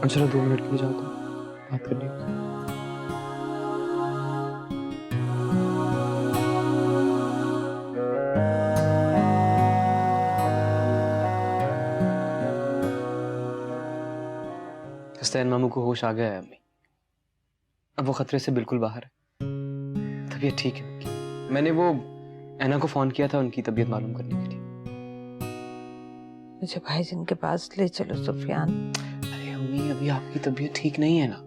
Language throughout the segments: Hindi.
और जरा 2 मिनट के लिए जाता हूँ बात करने को। हसनैन मामू को होश आ गया है अम्मी। अब वो खतरे से बिल्कुल बाहर है। तबीयत ठीक है उनकी। मैंने वो ऐना को फोन किया था उनकी तबीयत मालूम करने के लिए। मुझे भाईजान के पास ले चलो सुफियान। अरे अम्मी अभी आपकी तबीयत ठीक नहीं है ना।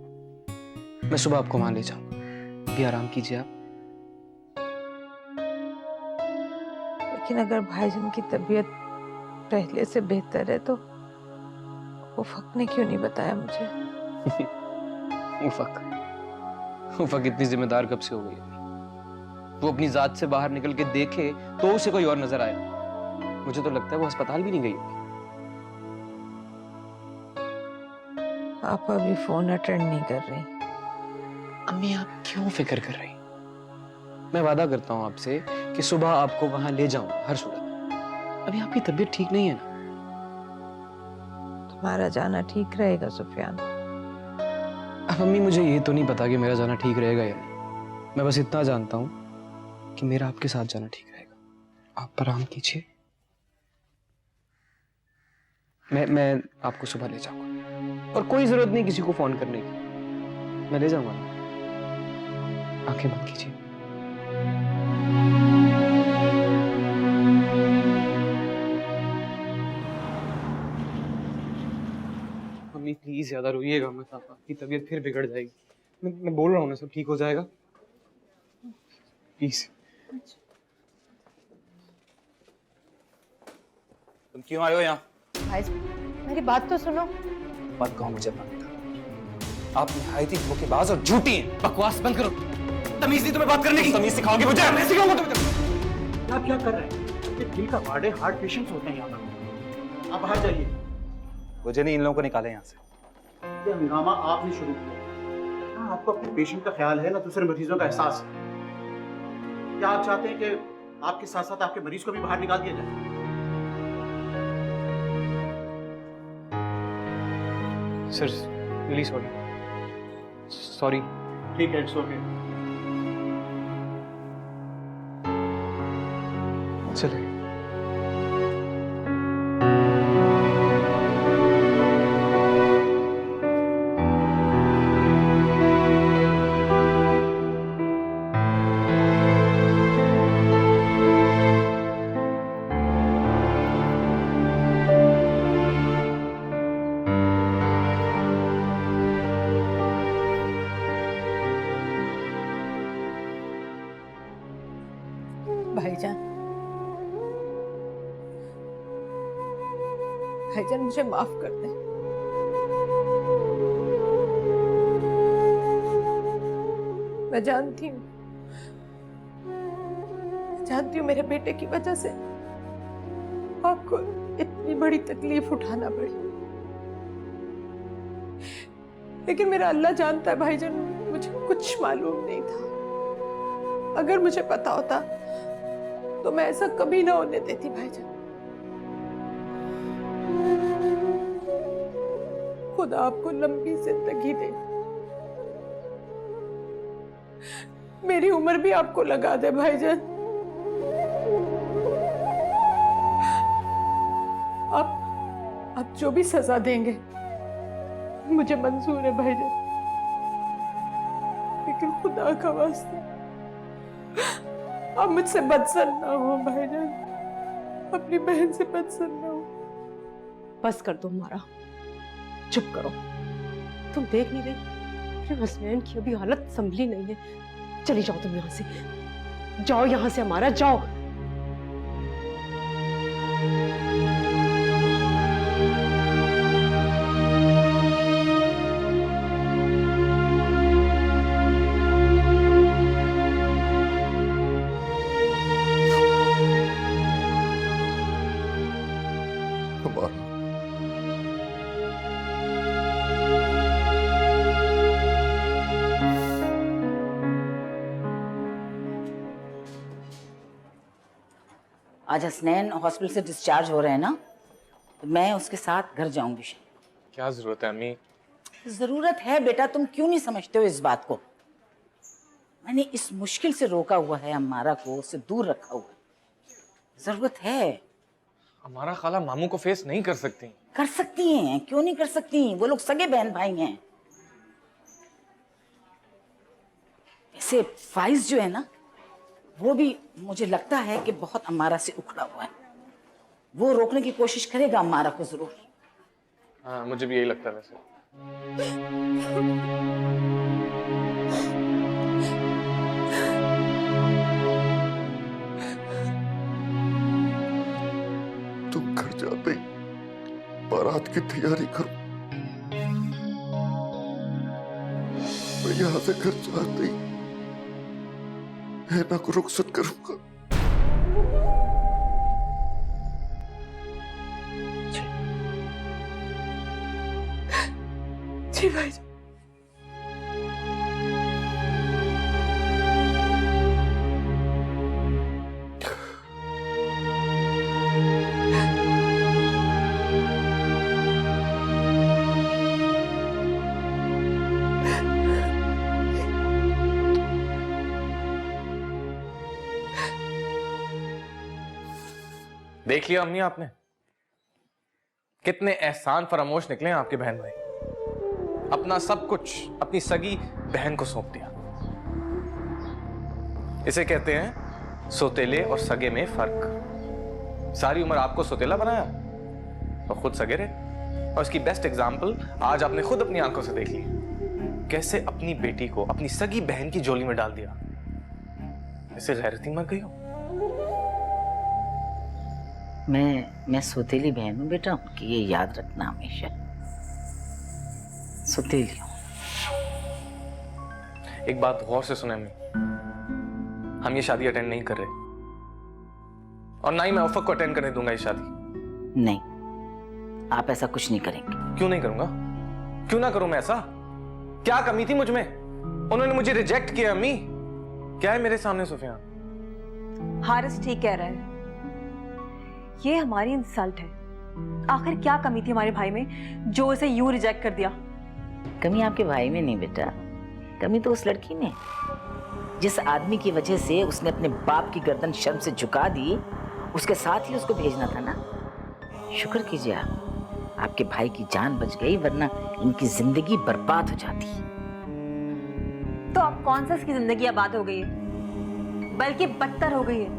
मैं सुबह आपको वहां ले जाऊंगा। अभी आराम कीजिए आप। लेकिन अगर भाईजान की तबीयत पहले से बेहतर है तो उफक ने क्यों नहीं बताया मुझे? उफक इतनी जिम्मेदार कब से हो गई अम्मी? वो अपनी जात से बाहर निकल के देखे तो उसे कोई और नजर आए। मुझे तो लगता है वो अस्पताल भी नहीं गई होगी। आप अभी फोन अटेंड नहीं कर रही। अम्मी आप क्यों फिक्र कर रही? मैं वादा करता हूँ आपसे कि सुबह आपको वहां ले जाऊंगा हर सूरत में। अभी आपकी तबीयत ठीक नहीं है ना। तुम्हारा जाना ठीक रहेगा सुफियान? अब अम्मी मुझे ये तो नहीं पता कि मेरा जाना ठीक रहेगा या नहीं। मैं बस इतना जानता हूँ कि मेरा आपके साथ जाना ठीक रहेगा। आप आराम कीजिए। मैं आपको सुबह ले जाऊंगा और कोई जरूरत नहीं किसी को फोन करने की। मैं ले जाऊंगा ना। आंखें बंद कीजिए। मम्मी प्लीज ज्यादा रोइएगा मत। आपकी तबीयत फिर बिगड़ जाएगी। मैं बोल रहा हूँ ना सब ठीक हो जाएगा। प्लीज। तुम क्यों आए हो यहाँ? भाई मेरी बात तो सुनो। मत कहो मुझे अपना पिता। आप निहायती धोखेबाज और झूठी हैं। बकवास बंद करो। तमीज नहीं तुम्हें बात करने की। तमीज सिखाओगे मुझे? मैं सिखाऊंगा तुम्हें। आप क्या कर रहे हैं? ये दिल का वार्ड है, हार्ट पेशेंट्स होते हैं यहाँ पर। आप बाहर जाइए। मुझे नहीं, इन लोगों को निकाले यहाँ से। ये हंगामा आपने शुरू किया। हाँ, आपको अपने पेशेंट का ख्याल है ना, दूसरे मरीजों का एहसास है। क्या आप चाहते हैं कि आपके साथ साथ आपके मरीज को भी बाहर निकाल दिया जाए? Sir really sorry. सॉरी। ठीक है, इट्स ओके। चले। भाईजान, भाईजान मुझे माफ कर दे। मैं जानती हूँ मेरे बेटे की वजह से आपको इतनी बड़ी तकलीफ उठाना पड़ी। लेकिन मेरा अल्लाह जानता है भाईजान, मुझे कुछ मालूम नहीं था। अगर मुझे पता होता तो मैं ऐसा कभी ना होने देती भाईजान। खुदा आपको लंबी जिंदगी दे। मेरी उम्र भी आपको लगा दे भाईजान। आप जो भी सजा देंगे मुझे मंजूर है भाईजान। लेकिन खुदा का वास्ता आप मुझसे बदसर ना हो भाईजान। अपनी बहन से बदसर ना हो। बस कर दो मारा, चुप करो। तुम देख नहीं रही फिर हसनैन की अभी हालत संभली नहीं है। चली जाओ तुम यहाँ से, जाओ यहाँ से हमारा, जाओ। आज हसनैन हॉस्पिटल से डिस्चार्ज हो रहे हैं ना, तो मैं उसके साथ घर जाऊंगी। क्या जरूरत है अम्मी? जरूरत है बेटा, तुम क्यों नहीं समझते हो इस बात को? मैंने इस मुश्किल से रोका हुआ है अम्मारा को, उससे दूर रखा हुआ है। जरूरत है। हमारा खाला मामू को फेस नहीं कर सकती। कर सकती हैं, क्यों नहीं कर सकती? वो लोग सगे बहन भाई हैं। वैसे फाइज जो है ना, वो भी मुझे लगता है कि बहुत अम्मारा से उखड़ा हुआ है। वो रोकने की कोशिश करेगा अम्मारा को जरूर। हाँ, मुझे भी यही लगता है वैसे। तुम घर जाते ही बारात की तैयारी करो। मैं यहां से घर जाते ही हैना को रुखसत करूंगा। जी भाईजान। देख लिया अम्मी आपने, कितने एहसान फरामोश निकले हैं आपके बहन भाई। अपना सब कुछ अपनी सगी बहन को सौंप दिया। इसे कहते हैं सोतेले और सगे में फर्क। सारी उम्र आपको सोतेला बनाया और खुद सगे रहे। और इसकी बेस्ट एग्जाम्पल आज आपने खुद अपनी आंखों से देख ली, कैसे अपनी बेटी को अपनी सगी बहन की झोली में डाल दिया। ऐसे गैरती मर गई हो। मैं सौतेली बहन हूँ बेटा उनकी, ये याद रखना हमेशा। सौतेली हूँ। एक बात गौर से सुने अम्मी, हम ये शादी अटेंड नहीं कर रहे और ना ही मैं उफक को अटेंड करने दूंगा ये शादी। नहीं, आप ऐसा कुछ नहीं करेंगे। क्यों नहीं करूंगा? क्यों ना करूं मैं ऐसा? क्या कमी थी मुझ में? उन्होंने मुझे रिजेक्ट किया अम्मी। क्या है मेरे सामने सुफियान? हारिस ठीक कह रहा है, ये हमारी इंसल्ट है। आखिर क्या कमी थी हमारे भाई में जो उसे यूं रिजेक्ट कर दिया? कमी आपके भाई में नहीं बेटा, कमी तो उस लड़की में। जिस आदमी की वजह से उसने अपने बाप की गर्दन शर्म से झुका दी, उसके साथ ही उसको भेजना था ना। शुक्र कीजिए आप, आपके भाई की जान बच गई, वरना इनकी जिंदगी बर्बाद हो जाती। तो अब कौन सा इसकी जिंदगी आबाद हो गई है, बल्कि बदतर हो गई है।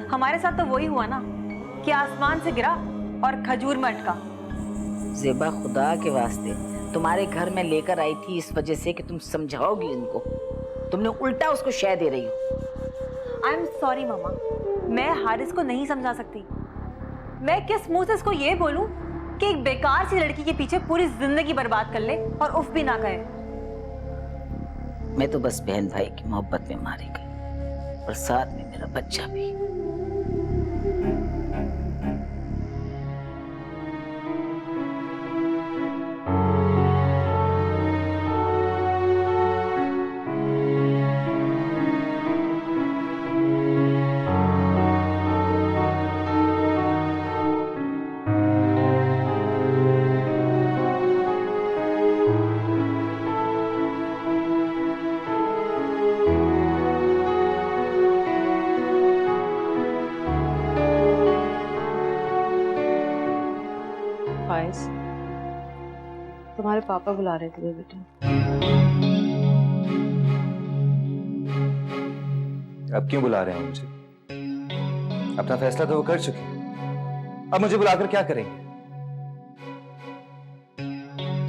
हमारे साथ तो वही हुआ ना कि आसमान से गिरा और खजूर में अटका। ज़ेबा, खुदा के वास्ते तुम्हारे घर में लेकर आई थी इस वजह से कि तुम समझाओगी इनको। तुमने उल्टा उसको शय दे रही हो। आई एम सॉरी मामा, मैं हारिस को नहीं समझा सकती। मैं किस मुंह से इसको ये बोलूं कि एक बेकार सी लड़की के पीछे पूरी जिंदगी बर्बाद कर ले और उफ भी ना कहे। मैं तो बस बहन भाई की मोहब्बत में मारी गई, और साथ में मेरा बच्चा भी। फाइज, तुम्हारे पापा बुला रहे थे बेटा। अब क्यों बुला रहे हैं मुझे? अपना फैसला तो वो कर चुके हैं, अब मुझे बुलाकर क्या करेंगे?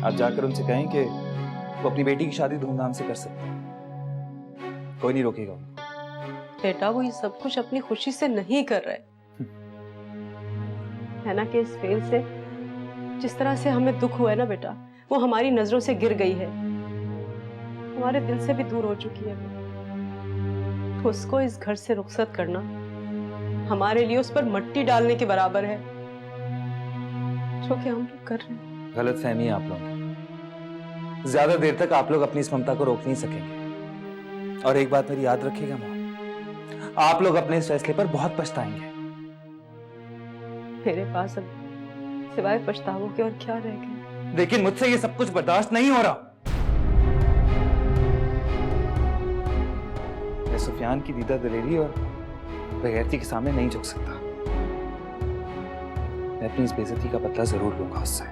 आप जाकर उनसे कहें कि वो अपनी बेटी की शादी धूमधाम से कर सकते हैं, कोई नहीं रोकेगा उनको। बेटा, वो ये सब कुछ अपनी खुशी से नहीं कर रहे है ना, कि इस फेल से जिस तरह से हमें दुख हुआ है ना बेटा, वो हमारी नजरों से गिर गई है, हमारे दिल से भी दूर हो चुकी है। उसको इस घर से रुखसत करना हमारे लिए उस पर मट्टी डालने के बराबर है, जो कि हम लोग कर रहे हैं। गलत फहमी है आप लोगों की। ज्यादा देर तक आप लोग अपनी इस ममता को रोक नहीं सकेंगे। और एक बात मेरी याद रखिएगा माँ, आप लोग अपने इस फैसले पर बहुत पछताएंगे। मेरे पास अब सिवाय पछतावों के और क्या रह गया? लेकिन मुझसे ये सब कुछ बर्दाश्त नहीं हो रहा। मैं सुफियान की दीदा दिलेरी और बेगैरती के सामने नहीं झुक सकता। मैं अपनी इस बेइज्जती का बदला जरूर लूंगा उससे।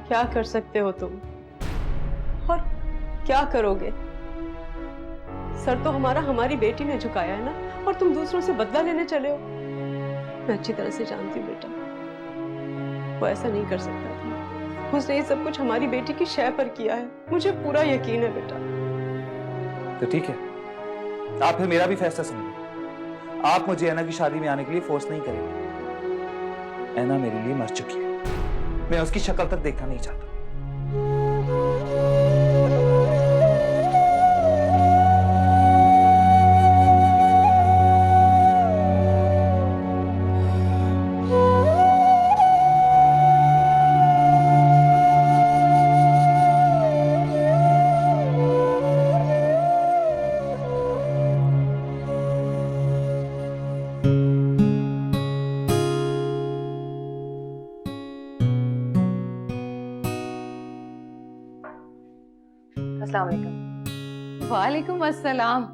क्या कर सकते हो तुम और क्या करोगे? सर तो हमारा हमारी बेटी ने झुकाया है ना, और तुम दूसरों से बदला लेने चले हो। मैं अच्छी तरह से जानती हूँ बेटा, वो ऐसा नहीं कर सकता था। उसने ये सब कुछ हमारी बेटी की शय पर किया है, मुझे पूरा यकीन है बेटा। तो ठीक है, आप फिर मेरा भी फैसला सुनिए। आप मुझे ऐना की शादी में आने के लिए फोर्स नहीं करेंगे। ऐना मेरे लिए मर चुकी है, मैं उसकी शक्ल तक देखना नहीं चाहता। अस्सलाम वालेकुम। वालेकुम अस्सलाम।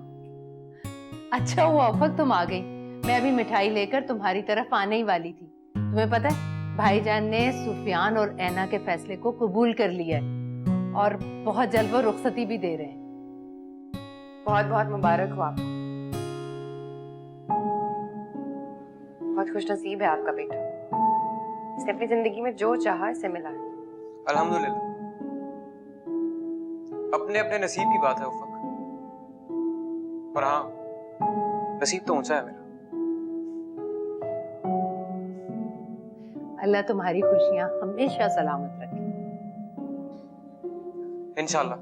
अच्छा हुआ उफक तुम आ गई। मैं अभी मिठाई लेकर तुम्हारी तरफ आने ही वाली थी। तुम्हें पता है भाईजान ने सुफियान और ऐना के फैसले को कबूल कर लिया है और बहुत जल्द वो रुखसती भी दे रहे हैं। बहुत बहुत मुबारक हो आपको। बहुत खुश नसीब है आपका बेटा। इसने अपनी जिंदगी में जो चाहा इसे मिला है। अल्हम्दुलिल्लाह, अपने अपने नसीब की बात है उफक। और हाँ, नसीब तो ऊंचा है मेरा। अल्लाह तुम्हारी खुशियां हमेशा सलामत रखे। इंशाल्लाह।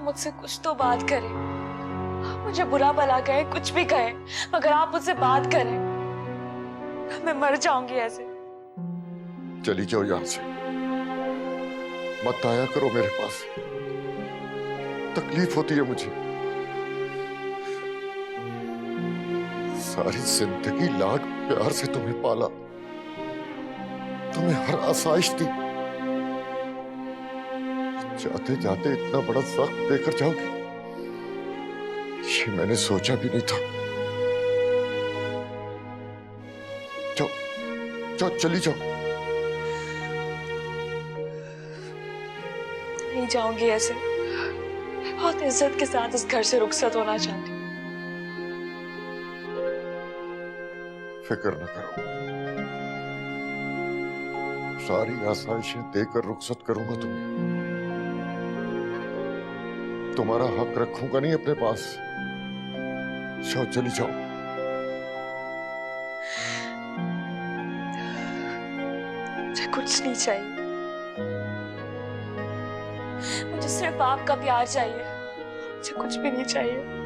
मुझसे कुछ तो बात करें। मुझे बुरा भला कहे, कुछ भी कहे, मगर आप मुझसे बात करें। मैं मर जाऊंगी ऐसे। चली जाओ यहां से, मत आया करो मेरे पास, तकलीफ होती है मुझे। सारी जिंदगी लाड प्यार से तुम्हें पाला, तुम्हें हर आसाइश दी, जाते जाते इतना बड़ा जख्म देकर जाओगी, ये मैंने सोचा भी नहीं था। जाओ जाओ, चली जाओ। नहीं जाऊंगी ऐसे। मैं बहुत इज्जत के साथ इस घर से रुखसत होना चाहती हूँ। फिक्र न करो, सारी आसाइशें देकर रुखसत करूंगा तुम्हें। तुम्हारा हक रखूंगा नहीं अपने पास। जाओ, चली जाओ। मुझे कुछ नहीं चाहिए, मुझे सिर्फ आपका प्यार चाहिए। मुझे कुछ भी नहीं चाहिए।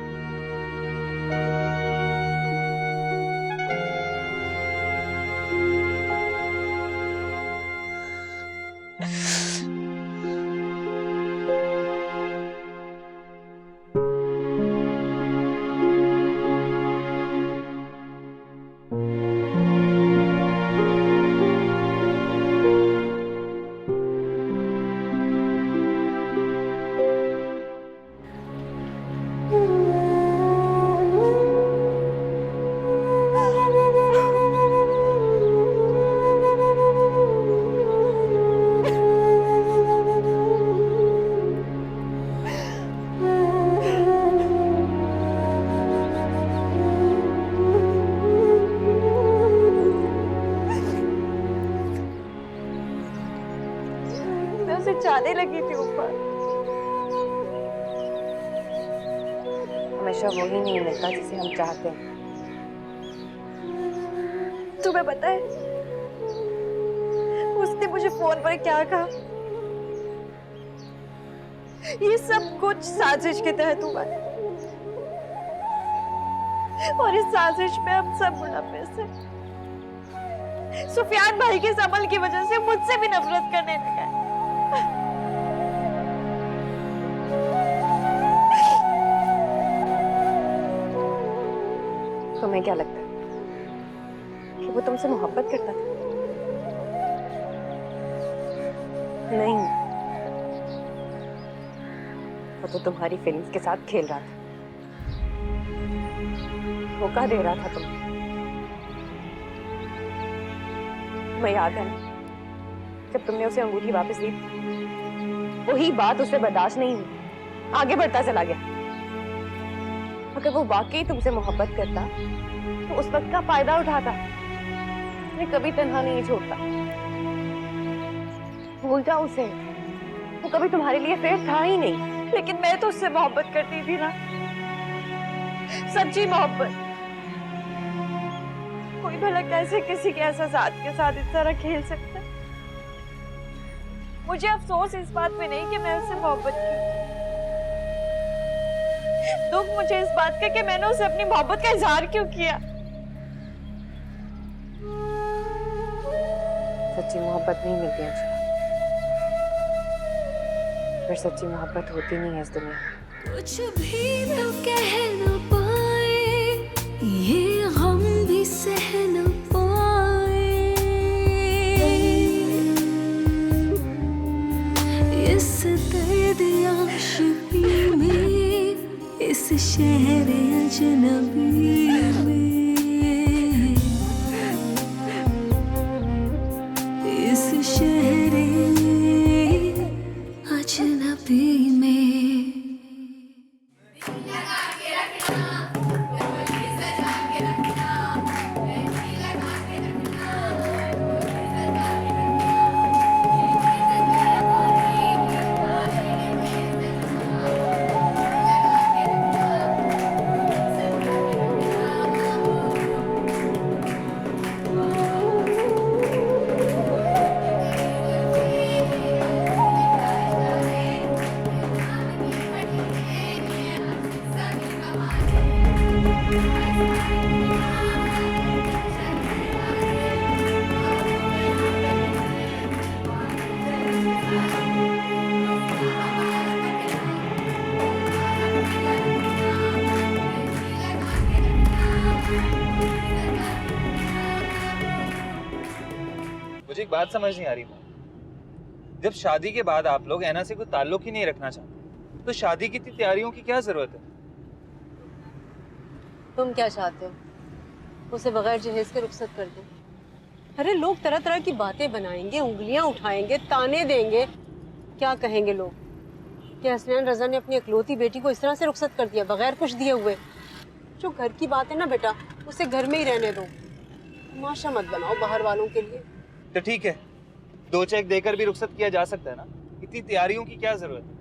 हमेशा वही नहीं मिलता जिसे हम चाहते हैं। तुम्हें पता है उसने मुझे फोन पर क्या कहा? ये सब कुछ साजिश के तहत हुआ है और इस साजिश में हम सब बुढ़ापे से सुफियान भाई के इस अमल की वजह से मुझसे भी नफरत करने लगा है। तुम्हें क्या लगता है कि वो तुमसे मोहब्बत करता था? नहीं, वो तो तुम्हारी फीलिंग्स के साथ खेल रहा था, धोखा दे रहा था तुम्हें। तुम्हें याद है ना जब तुमने उसे अंगूठी वापस दी, वही बात उसे बर्दाश्त नहीं हुई, आगे बढ़ता चला गया। अगर वो वाकई तुमसे मोहब्बत करता तो उस वक्त का फायदा उठाता, तुम्हें कभी तन्हा नहीं छोड़ता। भूल जाओ उसे, वो कभी तुम्हारे लिए फेयर था ही नहीं। लेकिन मैं तो उससे मोहब्बत करती थी ना, सच्ची मोहब्बत। कोई भला कैसे किसी के एहसास के साथ इस तरह खेल सकता है? मुझे अफसोस इस बात पे नहीं कि मैं उससे मोहब्बत की, दुख मुझे इस बात का कि मैंने उसे अपनी मोहब्बत का इजहार क्यों किया। सच्ची मोहब्बत नहीं मिलती है, फिर सच्ची मोहब्बत होती नहीं है इस दुनिया में। कुछ भी तो कह न पाए, ये हम भी सह न पाए, इस दर्द आशिकी में, इस शहर अजनबी में, इस शहर अजनबी में। मुझे एक बात समझ नहीं आ रही, जब शादी के बाद आप लोग ऐना से कोई ताल्लुक ही नहीं रखना चाहते, तो शादी की तैयारियों की क्या जरूरत है? तुम क्या चाहते हो? उसे बगैर जहेज के रुखसत कर दो? अरे लोग तरह तरह की बातें बनाएंगे, उंगलियां उठाएंगे, ताने देंगे। क्या कहेंगे लोग कि हसनैन रजा ने अपनी इकलौती बेटी को इस तरह से रुखसत कर दिया बगैर कुछ दिए हुए। जो घर की बात है ना बेटा, उसे घर में ही रहने दो, तमाशा मत बनाओ बाहर वालों के लिए। तो ठीक है, 2 चेक देकर भी रुखसत किया जा सकता है ना, इतनी तैयारियों की क्या जरूरत है?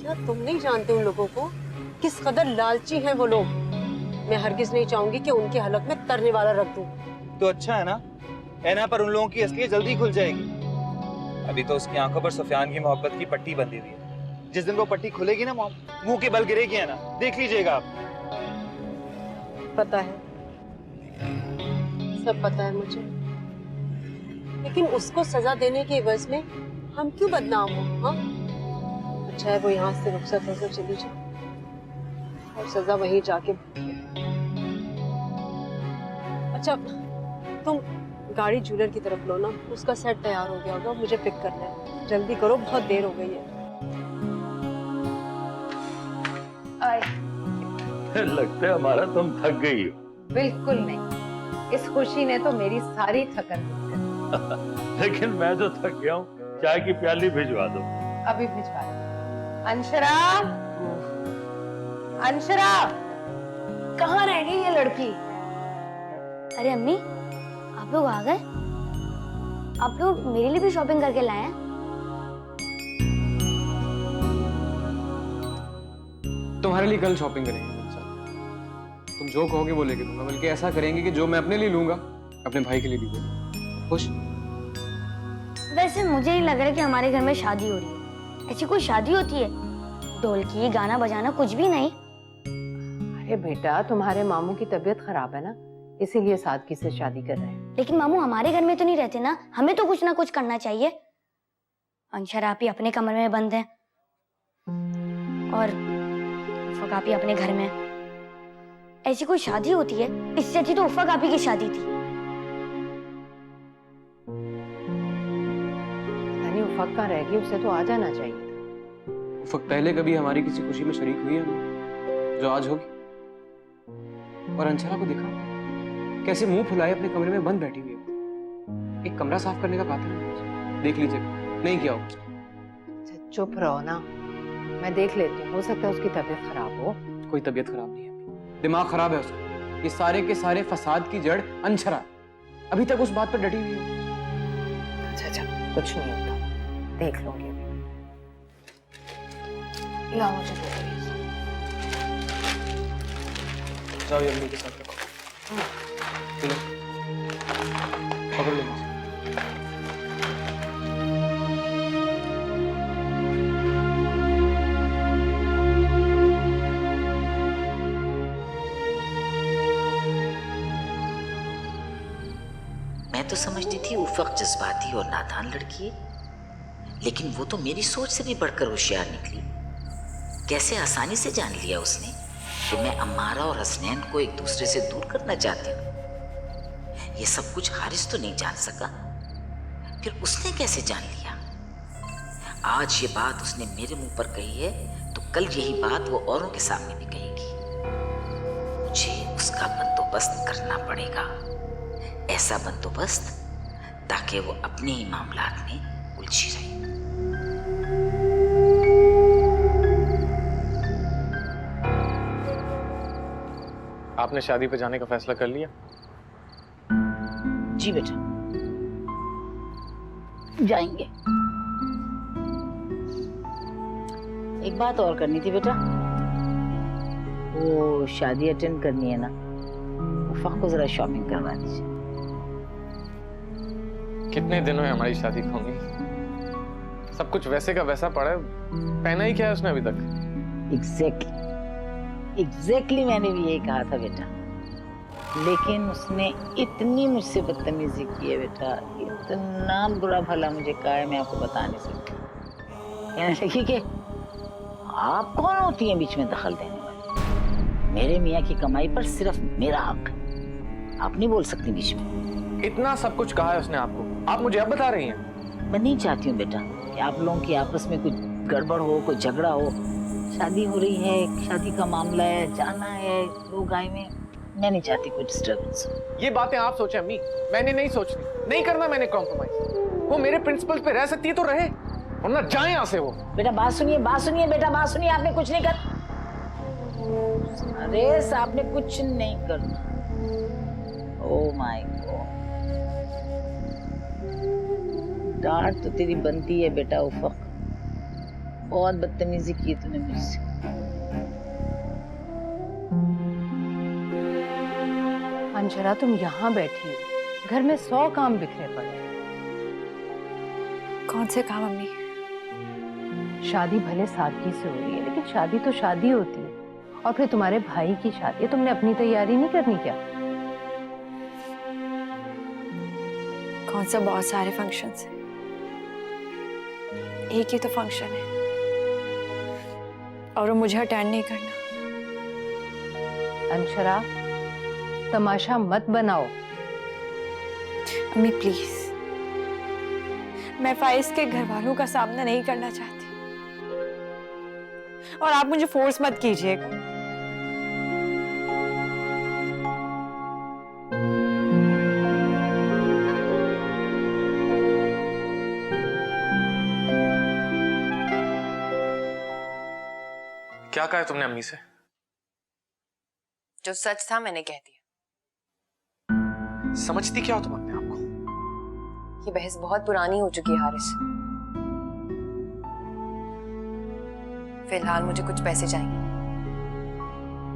क्या तुम नहीं जानते उन लोगों को किस कदर लालची हैं वो लोग? मैं हरगिज नहीं चाहूंगी कि उनके हलक में तरने वाला रख दूं। तो अच्छा है ना, ऐना पर उन लोगों की असलियत जल्दी खुल जाएगी। अभी तो उसकी आंखों पर सुफियान की मोहब्बत की पट्टी बंधी हुई है। जिस दिन वो पट्टी खुलेगी ना, मुंह के बल गिरेगी है ना, देख लीजिएगा आप। पता है, सब पता है मुझे, लेकिन उसको सजा देने के एवज में हम क्यों बदनाम हो? हाँ, अच्छा है वो यहाँ से रुखसत होकर चली जाए और सजा वहीं जाके। अच्छा तुम गाड़ी ज्वेलर की तरफ लो ना, उसका सेट तैयार हो गया होगा, मुझे पिक करना है। जल्दी करो, बहुत देर हो गई है। लगता है हमारा तुम थक गई हो। बिल्कुल नहीं, इस खुशी ने तो मेरी सारी थकन दूर कर दी। लेकिन मैं जो थक गया हूँ, चाय की प्याली भिजवा दो। अभी भिजवा दो। अंशरा, अंशरा, कहाँ रह गई ये लड़की? अरे अम्मी, आप लोग आ गए? आप लोग मेरे लिए भी शॉपिंग करके लाए हैं? तुम्हारे लिए कल शॉपिंग करेंगे मेरे साथ। तुम जो कहोगे वो लेके दूंगा, बल्कि ऐसा करेंगे कि जो मैं अपने लिए लूंगा अपने भाई के लिए भी लूंगा। खुश? वैसे मुझे ही लग रहा है कि हमारे घर में शादी हो रही है। ऐसी कोई शादी होती है? ढोलकी गाना बजाना कुछ भी नहीं। अरे बेटा, तुम्हारे मामू की तबीयत खराब है ना, इसीलिए सादगी से शादी कर रहे हैं। लेकिन मामू हमारे घर में तो नहीं रहते ना, हमें तो कुछ ना कुछ करना चाहिए। अंशर आप ही अपने कमरे में बंद हैं और उफक आप ही अपने घर में। ऐसी कोई शादी होती है? इससे अच्छी तो उफक आप ही की शादी थी। यानी उफक कहाँ रह गई, उसे तो आ जाना चाहिए। उफक पहले कभी हमारी किसी खुशी में शरीक हुई है जो आज होगी? और अंशरा को देखा कैसे मुंह फुलाए अपने कमरे में बंद बैठी हुई है। एक कमरा साफ करने का कहा था, देख लीजिए, नहीं किया होगा। चुप रहो ना, मैं देख लेती हूँ, हो सकता है उसकी तबीयत खराब हो। कोई तबीयत खराब नहीं है, दिमाग खराब है उसका। ये सारे के सारे फसाद की जड़ अंशरा, अभी तक उस बात पर डटी हुई है। अच्छा, कुछ नहीं होता, देख लूंगी। लाओ मुझे दो। जाओ ये अम्मी के साथ रखो। चलो पकड़ लो मुझे। मैं तो समझती थी उफक जज्बाती और नादान लड़की है, लेकिन वो तो मेरी सोच से भी बढ़कर होशियार निकली। कैसे आसानी से जान लिया उसने कि मैं अम्मारा और हसनैन को एक दूसरे से दूर करना चाहती हूँ। ये सब कुछ हारिस तो नहीं जान सका, फिर उसने कैसे जान लिया? आज ये बात उसने मेरे मुंह पर कही है तो कल यही बात वो औरों के सामने भी कहेगी। मुझे उसका बंदोबस्त करना पड़ेगा, ऐसा बंदोबस्त ताकि वो अपने ही मामलात में उलझी रहे। आपने शादी पे जाने का फैसला कर लिया? जी बेटा, जाएंगे। एक बात और करनी थी बेटा, वो शादी अटेंड करनी है ना, उफक को जरा शॉपिंग करवा दीजिए। कितने दिन हुए हमारी शादी को होंगी, सब कुछ वैसे का वैसा पड़ा है, पहना ही क्या है उसने अभी तक? एग्जैक्टली मैंने भी यही कहा था बेटा, लेकिन उसने इतनी मुझसे बदतमीजी की है बेटा, इतना बुरा भला मुझे कहा है, मैं आपको बता नहीं सकती। कहने लगी कि आप कौन होती हैं बीच में दखल देने वाली? मेरे मियाँ की कमाई पर सिर्फ मेरा हक है, आप नहीं बोल सकती बीच में। इतना सब कुछ कहा है उसने आपको, आप मुझे अब बता रही हैं? मैं नहीं चाहती हूँ बेटा कि आप लोगों की आपस में कुछ गड़बड़ हो, कोई झगड़ा हो। शादी हो रही है, शादी का मामला है, जाना है, लोग आए में, मैं नहीं चाहती कोई डिस्टर्बेंस। ये बातें आप सोचें अम्मी, मैंने नहीं सोचनी, नहीं करना मैंने कॉम्प्रोमाइज। वो मेरे प्रिंसिपल पे रह सकती है तो रहे, वरना जाए यहाँ से वो। बेटा बात सुनिए बेटा, बात सुनिए, आपने कुछ नहीं कर, अरे आपने कुछ नहीं करना। ओह माय गॉड, डांट तो तेरी बनती है बेटा उफक, बहुत बदतमीजी की तूने मुझसे। अंशरा, तुम यहाँ बैठी हो, घर में 100 काम बिखरे पड़े हैं। कौन से काम अम्मी? शादी भले सादगी से हो रही है, लेकिन शादी तो शादी होती है, और फिर तुम्हारे भाई की शादी है, तुमने अपनी तैयारी नहीं करनी क्या? कौन सा, बहुत सारे फंक्शंस हैं, एक ही तो फंक्शन है और वो मुझे अटेंड नहीं करना। अंशरा, तमाशा मत बनाओ। अम्मी प्लीज, मैं फाइज के घर वालों का सामना नहीं करना चाहती, और आप मुझे फोर्स मत कीजिएगा। क्या कहा तुमने अम्मी से? जो सच था मैंने कह दिया। समझती क्या हो तुम अपने आप को? ये बहस बहुत पुरानी हो चुकी है हारिस। फिलहाल मुझे कुछ पैसे चाहिए,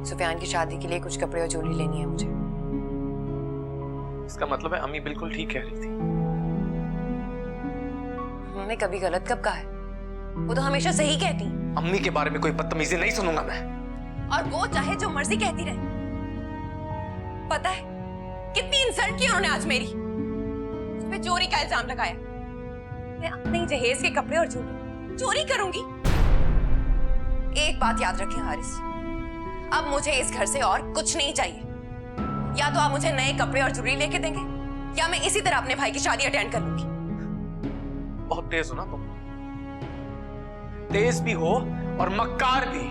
सुफियान की शादी के लिए कुछ कपड़े और ज्वेलरी लेनी है मुझे। इसका मतलब है अम्मी बिल्कुल ठीक कह रही थी। उन्होंने कभी गलत कब कहा है? वो तो हमेशा सही कहती। अम्मी के बारे में कोई बदतमीजी नहीं सुनूंगा मैं। और वो चाहे जो मर्जी कहती रहे। पता है कितनी इंसल्ट की उन्होंने आज मेरी। उस पे चोरी का इल्जाम लगाया। मैं अपने ही जहेज के कपड़े और ज्वेलरी चोरी करूंगी? एक बात याद रखें हारिस, अब मुझे इस घर से और कुछ नहीं चाहिए। या तो आप मुझे नए कपड़े और ज्वेलरी लेके देंगे या मैं इसी तरह अपने भाई की शादी अटेंड कर लूंगी। बहुत तेज हो ना तुम, तेज भी हो और मक्कार भी।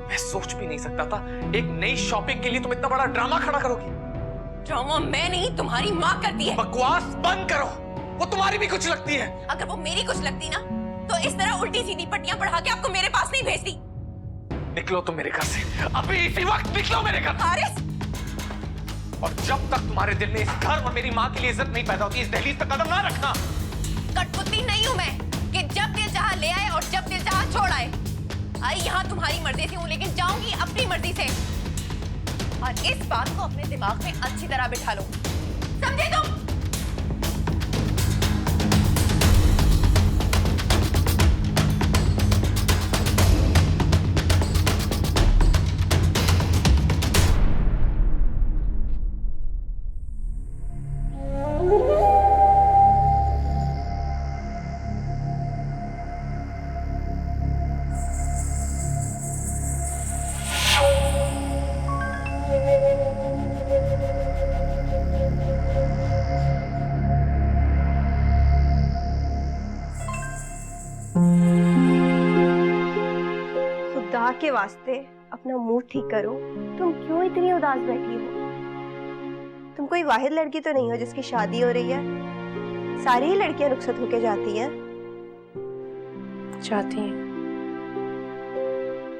मैं सोच भी नहीं सकता था एक नई शॉपिंग के लिए तुम इतना बड़ा ड्रामा खड़ा करोगी। ड्रामा मैं नहीं, तुम्हारी माँ करती है। बकवास बंद करो, वो तुम्हारी भी कुछ लगती है। अगर वो मेरी कुछ लगती ना तो इस तरह उल्टी सीधी पट्टियां पढ़ा के आपको मेरे पास नहीं भेजती। निकलो तुम मेरे घर से, अभी इसी वक्त निकलो मेरे घर। हारिस! और जब तक तुम्हारे दिल में इस घर और मेरी माँ के लिए इज्जत नहीं पैदा होती, इस दहलीज पे कदम ना रखना। कठपुतली नहीं हूं मैं कि जब दिल चाहा ले आए और जब दिल चाहा छोड़ आए। आई यहाँ तुम्हारी मर्जी से हूँ लेकिन जाऊंगी अपनी मर्जी से। और इस बात को अपने दिमाग में अच्छी तरह बिठा लो, समझे तुम? खुदा के वास्ते अपना मूड ठीक करो। तुम क्यों इतनी उदास बैठी हो? तुम कोई वाहिद लड़की तो नहीं हो जिसकी शादी हो रही है। सारी ही लड़कियां रुखसत होके जाती हैं। जाती हैं,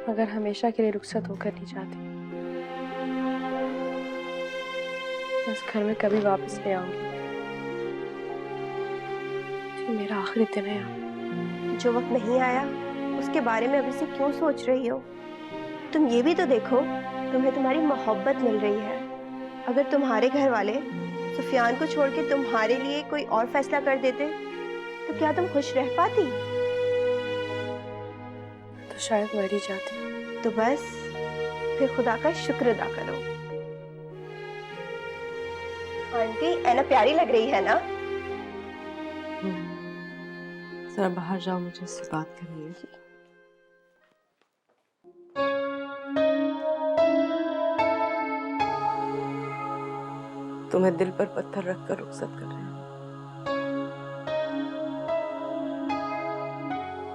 मगर हमेशा के लिए रुखसत होकर नहीं जाती। मैं इस घर में कभी वापस नहीं आऊंगी। ये मेरा आखिरी दिन है यहाँ। जो वक्त नहीं आया उसके बारे में अभी से क्यों सोच रही हो? तुम ये भी तो देखो, तुम्हें तुम्हारी मोहब्बत मिल रही है। अगर तुम्हारे घर वाले सुफियान को छोड़ के तुम्हारे लिए कोई और फैसला कर देते तो क्या तुम खुश रह पाती? तो शायद मर ही जाती। तो बस फिर खुदा का शुक्र अदा करो। आंटी ऐना प्यारी लग रही है ना? जरा बाहर जाओ, मुझे इससे बात करनी है। तुम्हें दिल पर पत्थर रखकर रुखसत कर रहे हैं।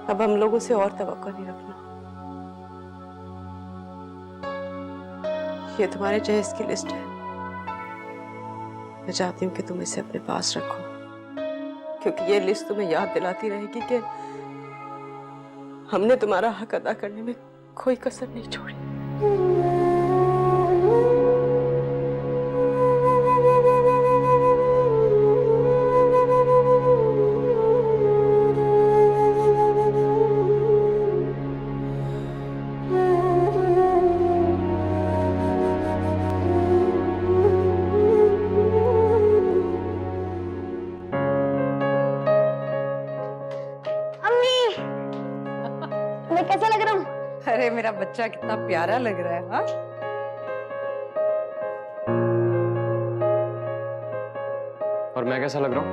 अब हम लोगों से और तवक्को नहीं रखना। ये तुम्हारे जहेज की लिस्ट है। मैं चाहती हूँ कि तुम इसे अपने पास रखो, क्योंकि ये लिस्ट तुम्हें याद दिलाती रहेगी कि हमने तुम्हारा हक अदा करने में कोई कसर नहीं छोड़ी। मैं कैसा लग रहा हूँ? अरे मेरा बच्चा कितना प्यारा लग रहा है। हाँ, और मैं कैसा लग रहा हूँ?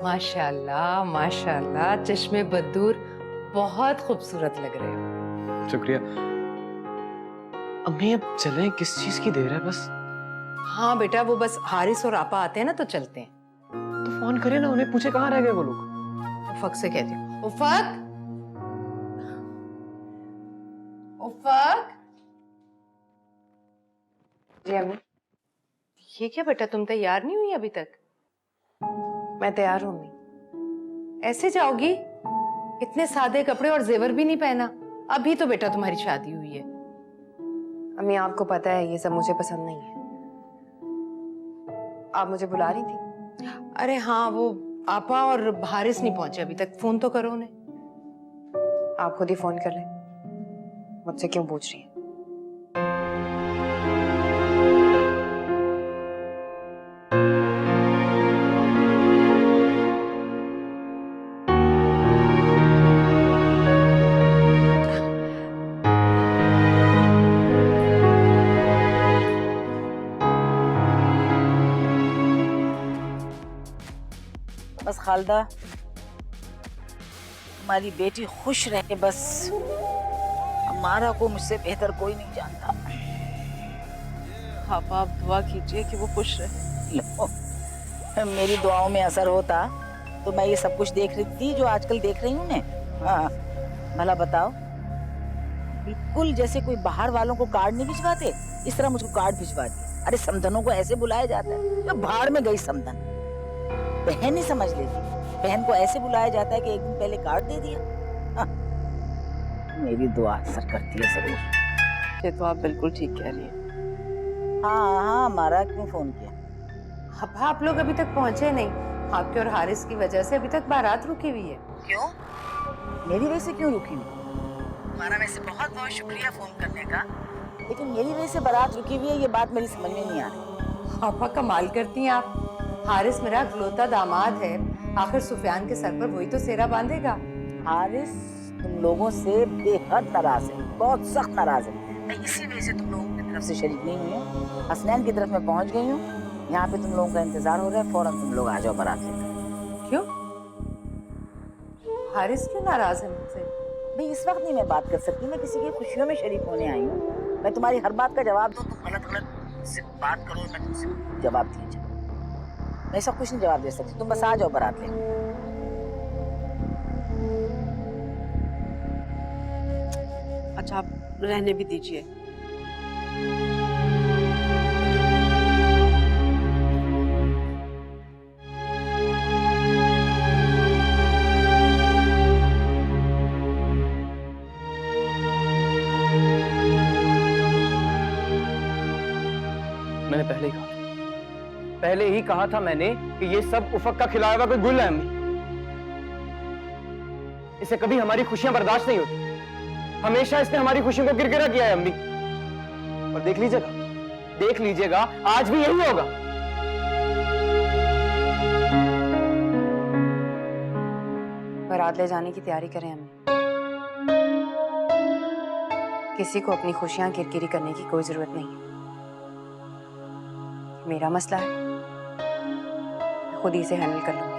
माशाल्लाह माशाल्लाह, चश्मे बदूर, बहुत खूबसूरत लग रहे हो। शुक्रिया। अम्मी अब चलें, किस चीज की देर है? बस हाँ बेटा, वो बस हारिस और आपा आते हैं ना तो चलते हैं। तो फोन करे ना उन्हें, पूछे कहाँ रह गए वो लोग। उफक से कहती हूँ। उफक, उफक। जी अम्मी। ये क्या बेटा, तुम तैयार नहीं हुई अभी तक? मैं तैयार हूँ अम्मी। ऐसे जाओगी? इतने सादे कपड़े और जेवर भी नहीं पहना। अभी तो बेटा तुम्हारी शादी हुई है। अम्मी आपको पता है ये सब मुझे पसंद नहीं है। आप मुझे बुला रही थी? अरे हाँ, वो आपा और हारिस नहीं पहुंचे अभी तक। फोन तो करो उन्हें। आप खुद ही फोन कर लें। मुझसे क्यों पूछ रही है? बस खालदा, हमारी बेटी खुश रहे बस। हमारा को मुझसे बेहतर कोई नहीं जानता। आप दुआ कीजिए कि वो खुश रहे। लो, मेरी दुआओं में असर होता तो मैं ये सब कुछ देख रही थी जो आजकल देख रही हूँ। हाँ, भला बताओ, बिल्कुल जैसे कोई बाहर वालों को कार्ड नहीं भिजवाते, इस तरह मुझको कार्ड भिजवा दिए। अरे समधनों को ऐसे बुलाया जाता है? तो बाहर में गई समधन, बहन ही समझ लेती। बहन को ऐसे बुलाया जाता है कि एक दिन पहले कार्ड दे दिया। हाँ, मेरी दुआ असर करती है जरूर। ये तो आप बिल्कुल ठीक कह रही हैं। हाँ, हमारा क्यों फोन किया? अब आप लोग अभी तक पहुंचे नहीं। आपके और हारिस की वजह से अभी तक बारात रुकी हुई है। क्यों? मेरी वजह से क्यों रुकी हुई? तुम्हारा वैसे बहुत बहुत शुक्रिया फोन करने का, लेकिन मेरी वजह से बारात रुकी हुई है ये बात मेरी समझ में नहीं आ रही। आपा कमाल करती हैं आप। हारिस मेरा इकलौता दामाद है, आखिर सुफियान के सर पर वही तो सेहरा बांधेगा। हारिस तुम लोगों से बेहद नाराज है, बहुत सख्त नाराज है। मैं इसी वजह से तुम लोगों की तरफ से शरीक नहीं हुई हूँ। हसनैन की तरफ मैं पहुँच गई हूँ। यहाँ पे तुम लोगों का इंतजार हो रहा है, फौरन तुम लोग आ जाओ बारात लेकर। क्यों? हारिस क्यों नाराज है मुझसे? भाई इस वक्त नहीं मैं बात कर सकती, मैं किसी की खुशियों में शरीक होने आई हूँ। मैं तुम्हारी हर बात का जवाब दूँ, तुम गलत गलत से बात करो, मैं तुमसे जवाब दिए जाऊँ। मैं सब कुछ नहीं जवाब दे सकती, तुम बस आ जाओ बारात लेकर। अच्छा, आप रहने भी दीजिए। मैंने पहले ही कहा था मैंने कि ये सब उफक का खिलाया हुआ कोई गुल है अम्मी। इसे कभी हमारी खुशियां बर्दाश्त नहीं होती। हमेशा इसने हमारी खुशियों को किरकिरा किया है अम्मी। और देख लीजिएगा आज भी यही होगा। बारात ले जाने की तैयारी करें हमें। किसी को अपनी खुशियां किरकिरी करने की कोई जरूरत नहीं है। मेरा मसला है, मैं खुद ही इसे हैंडल कर लूंगी।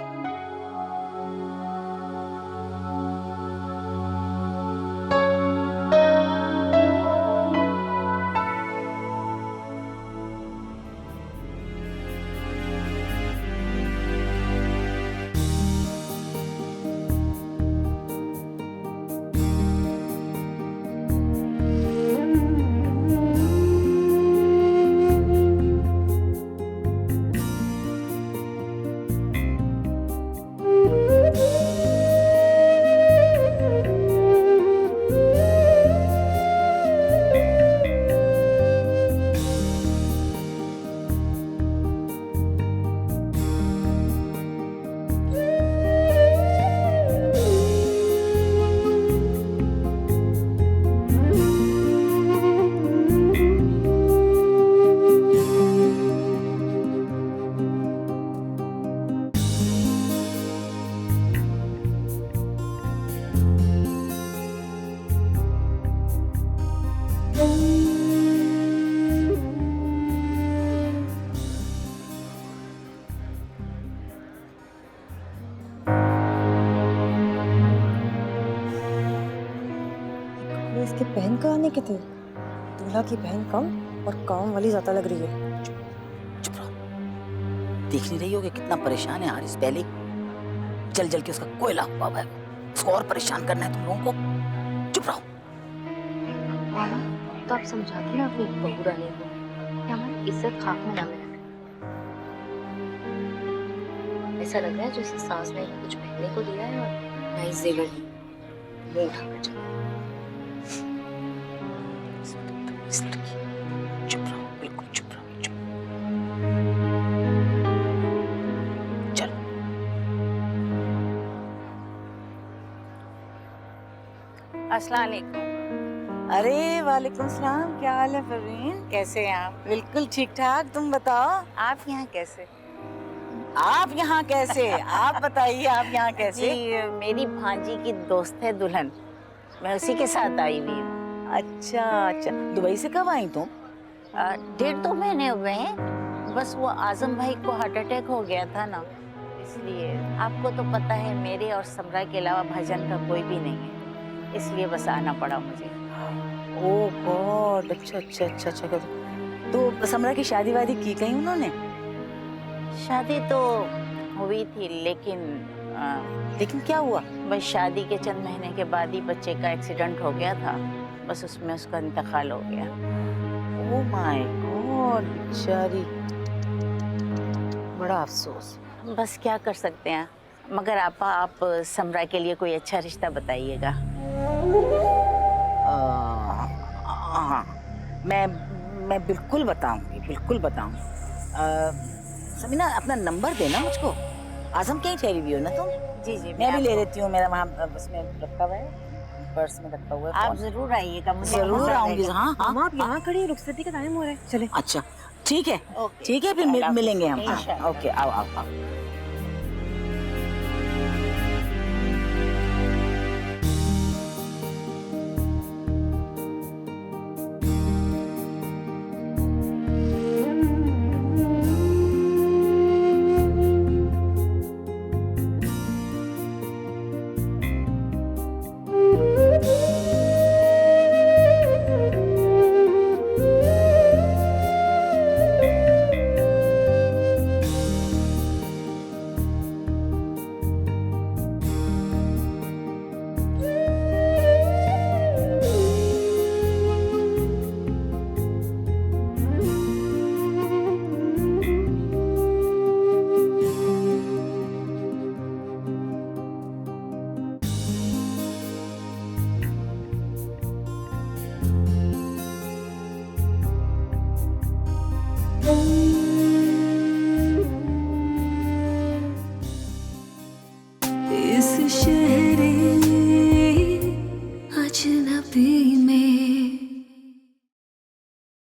इसके बहन का आने के थे। दूल्हा की बहन कम और काम वाली ज्यादा लग रही है। चुप रहो। देख नहीं रही हो कि कितना परेशान है हारिस? पहले जल जल के उसका कोयला हुआ है, उसको और परेशान करना है तुम लोगों को। चुप रहो। तो आप समझाती ना अपनी बहू रानी को कि हमारी इज्जत खाक में ना मिले। ऐसा लग रहा है जैसे सास ने कुछ पहनने को दिया है और मैं इस जेवर मुंह उठाकर चला। चुप रहो, बिल्कुल चुप रहो। चुप। चलो। अस्सलाम वालेकुम। अरे वालेकुम सलाम, क्या हाल है परवीन? कैसे हैं आप? बिल्कुल ठीक ठाक, तुम बताओ आप यहाँ कैसे? आप यहाँ कैसे? आप बताइए आप यहाँ कैसे? मेरी भांजी की दोस्त है दुल्हन, मैं उसी के साथ आई हुई हूँ। अच्छा अच्छा, दुबई से कब आई तुम? 1.5-2 महीने हुए हैं, बस वो आजम भाई को हार्ट अटैक हो गया था ना, इसलिए। आपको तो पता है मेरे और समरा के अलावा भाईजान का कोई भी नहीं है, इसलिए बस आना पड़ा मुझे। ओह गॉड, अच्छा अच्छा अच्छा अच्छा। तो समरा की शादी वादी की कहीं उन्होंने? शादी तो हुई थी, लेकिन क्या हुआ? बस शादी के चंद महीने के बाद ही बच्चे का एक्सीडेंट हो गया था, बस उसमें उसका इंतकाल हो गया। ओह माय गॉड, बेचारी, बड़ा अफसोस। बस क्या कर सकते हैं, मगर आप समरा के लिए कोई अच्छा रिश्ता बताइएगा। हाँ, मैं बिल्कुल बताऊंगी, बिल्कुल बताऊंगी। समीना, अपना नंबर देना मुझको। आजम कहीं ठहरी हुई हो ना तुम? जी जी, मैं भी ले लेती हूँ, मेरा वहाँ बस में रखा हुआ है, पर्स में रखा हुआ है। आप जरूर आइएगा, मुझे जरूर आऊंगी। हाँ हाँ, आप यहाँ खड़ी, रुखसती का टाइम हो रहा है, चले। अच्छा ठीक है, ठीक है, फिर मिलेंगे हम। ओके, आओ आओ आओ। इस शहरे अजनबी में